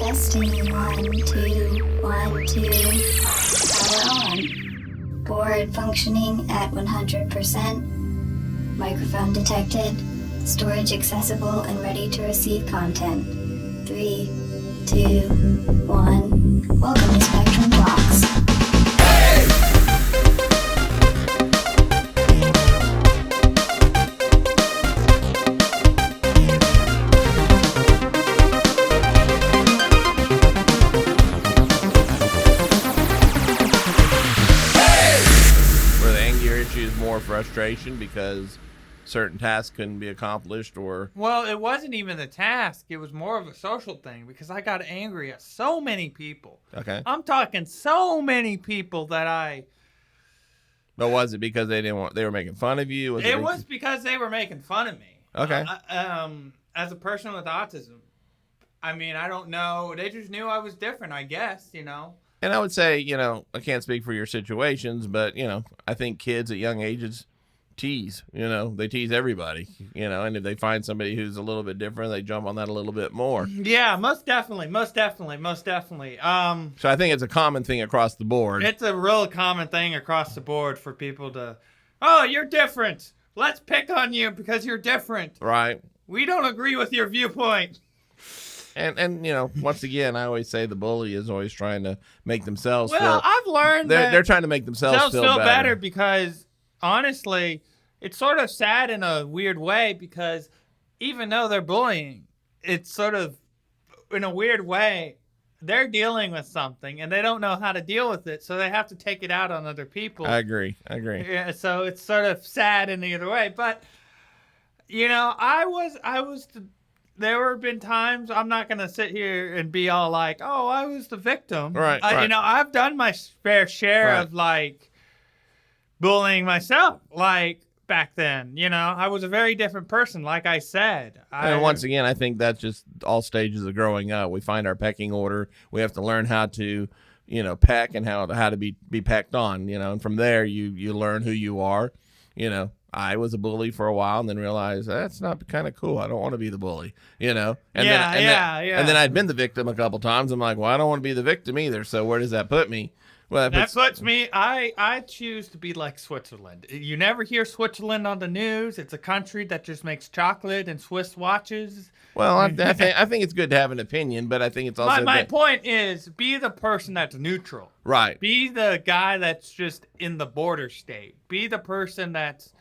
Testing 1, 2, 1, 2. Power on. Board functioning at 100%. Microphone detected. Storage accessible and ready to receive content. 3, 2, 1. Welcome to Spectrum Blocks. More frustration because certain tasks couldn't be accomplished, or well, it wasn't even the task, it was more of a social thing because I got angry at so many people. Okay. I'm talking so many people that But was it because they were making fun of you? It was because they were making fun of me. Okay. As a person with autism, I mean, I don't know, they just knew I was different, I guess, you know. And I would say, I can't speak for your situations, but, I think kids at young ages tease, they tease everybody, and if they find somebody who's a little bit different, they jump on that a little bit more. Yeah, most definitely. So I think it's a common thing across the board. It's a real common thing across the board for people to, oh, you're different. Let's pick on you because you're different. Right. We don't agree with your viewpoint. And once again, I always say the bully is always trying to make themselves feel. Well, I've learned that they're trying to make themselves feel better because, honestly, it's sort of sad in a weird way because even though they're bullying, it's sort of, in a weird way, they're dealing with something and they don't know how to deal with it, so they have to take it out on other people. I agree. Yeah, so it's sort of sad in either way. But, there have been times, I'm not going to sit here and be all like, oh, I was the victim. Right. I've done my fair share of, bullying myself, back then. I was a very different person, like I said. And once again, I think that's just all stages of growing up. We find our pecking order. We have to learn how to, peck and how to be pecked on, and from there you learn who you are, I was a bully for a while and then realized that's not kind of cool. I don't want to be the bully, And then I'd been the victim a couple times. I'm like, well, I don't want to be the victim either. So where does that put me? Well, that puts me, I choose to be like Switzerland. You never hear Switzerland on the news. It's a country that just makes chocolate and Swiss watches. Well, I think it's good to have an opinion, but I think it's also my point is be the person that's neutral. Right. Be the guy that's just in the border state. Be the person that's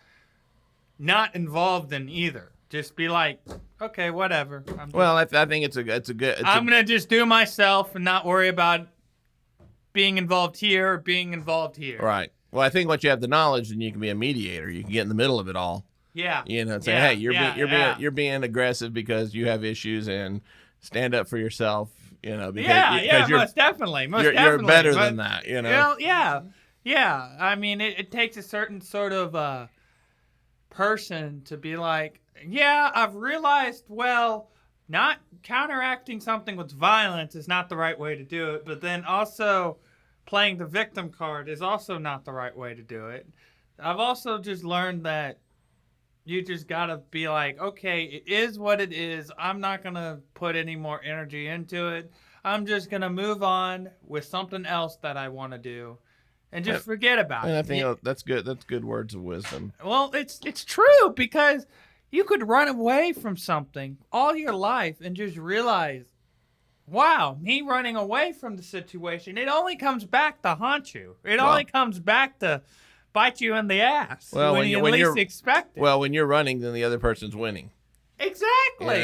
not involved in either. Just be like, okay, whatever. I think it's a good. I'm gonna just do myself and not worry about being involved here or being involved here. Right. Well, I think once you have the knowledge, then you can be a mediator. You can get in the middle of it all. Yeah. Say, hey, you're being aggressive because you have issues, and stand up for yourself. Because most definitely. You're better than that. Well, yeah. I mean, it takes a certain sort of person to be like, yeah, I've realized, well, not counteracting something with violence is not the right way to do it, but then also playing the victim card is also not the right way to do it. I've also just learned that you just gotta be like, okay, it is what it is. I'm not gonna put any more energy into it. I'm just gonna move on with something else that I want to do. And just forget about it. And I think that's good. That's good words of wisdom. Well, it's true because you could run away from something all your life and just realize, wow, me running away from the situation, it only comes back to haunt you. It only comes back to bite you in the ass when you least expect it. Well, when you're running, then the other person's winning. Exactly.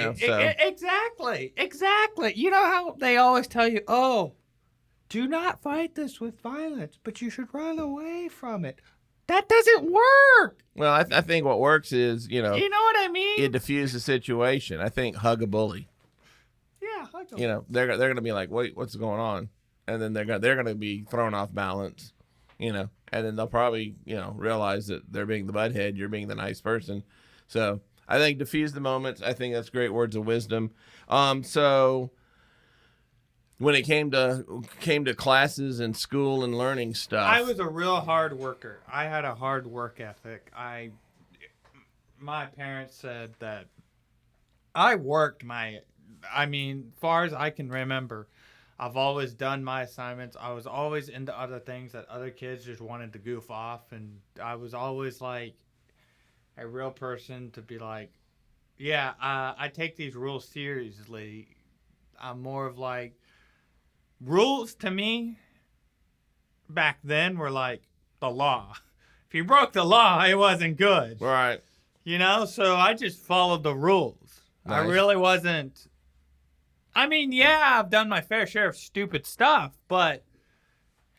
Exactly. You know how they always tell you, oh, do not fight this with violence, but you should run away from it. That doesn't work. Well, I think what works is, You know what I mean? It diffuses the situation. I think hug a bully. Yeah, hug them. They're going to be like, wait, what's going on? And then they're going to be thrown off balance, and then they'll probably, realize that they're being the butthead, you're being the nice person. So I think diffuse the moments. I think that's great words of wisdom. So when it came to classes and school and learning stuff, I was a real hard worker. I had a hard work ethic. My parents said that I worked my I mean, far as I can remember, I've always done my assignments. I was always into other things that other kids just wanted to goof off. And I was always like a real person to be like, yeah, I take these rules seriously. I'm more of like, rules to me back then were like the law. If you broke the law, it wasn't good. Right. You know, so I just followed the rules. Nice. I really wasn't. I mean, yeah, I've done my fair share of stupid stuff, but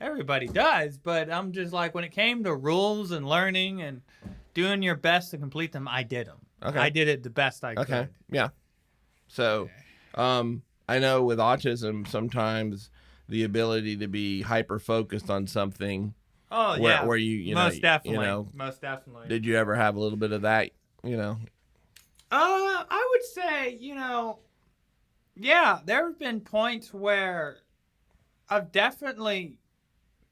everybody does. But I'm just like, when it came to rules and learning and doing your best to complete them, I did them. Okay. I did it the best I could. Okay. Yeah. So, I know with autism, sometimes the ability to be hyper focused on something. Oh, where, yeah. Where you Most know, definitely. you know, Most definitely. did you ever have a little bit of that, you know? I would say, yeah, there have been points where I've definitely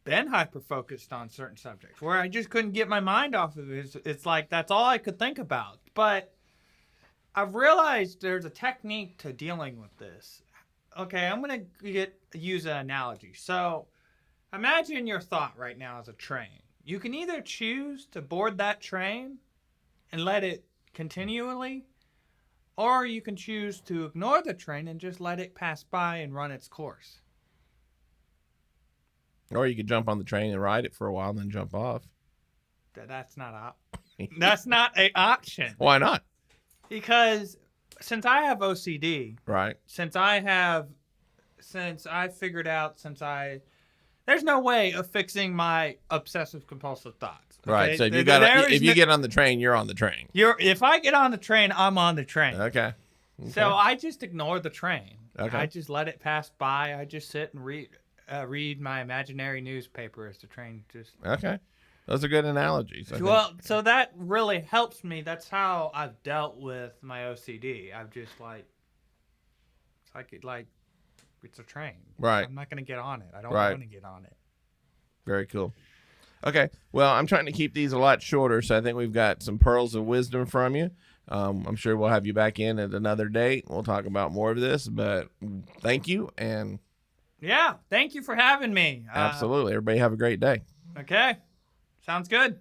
been hyper-focused on certain subjects where I just couldn't get my mind off of it. It's like that's all I could think about. But I've realized there's a technique to dealing with this. Okay, I'm going to use an analogy. So imagine your thought right now as a train. You can either choose to board that train and let it continually, or you can choose to ignore the train and just let it pass by and run its course. Or you could jump on the train and ride it for a while and then jump off. That's not that's not an option. Why not? Because since I have OCD, Right. there's no way of fixing my obsessive compulsive thoughts. Okay? Right. So if you get on the train, you're on the train. If I get on the train, I'm on the train. Okay. So I just ignore the train. Okay. I just let it pass by. I just sit and read my imaginary newspaper as the train just. Okay. Those are good analogies. Well, so that really helps me. That's how I've dealt with my OCD. I've just it's a train. Right. I'm not going to get on it. I don't Right. want to get on it. Very cool. Okay. Well, I'm trying to keep these a lot shorter, so I think we've got some pearls of wisdom from you. I'm sure we'll have you back in at another date. We'll talk about more of this, but thank you. And yeah, thank you for having me. Absolutely. Everybody have a great day. Okay. Sounds good.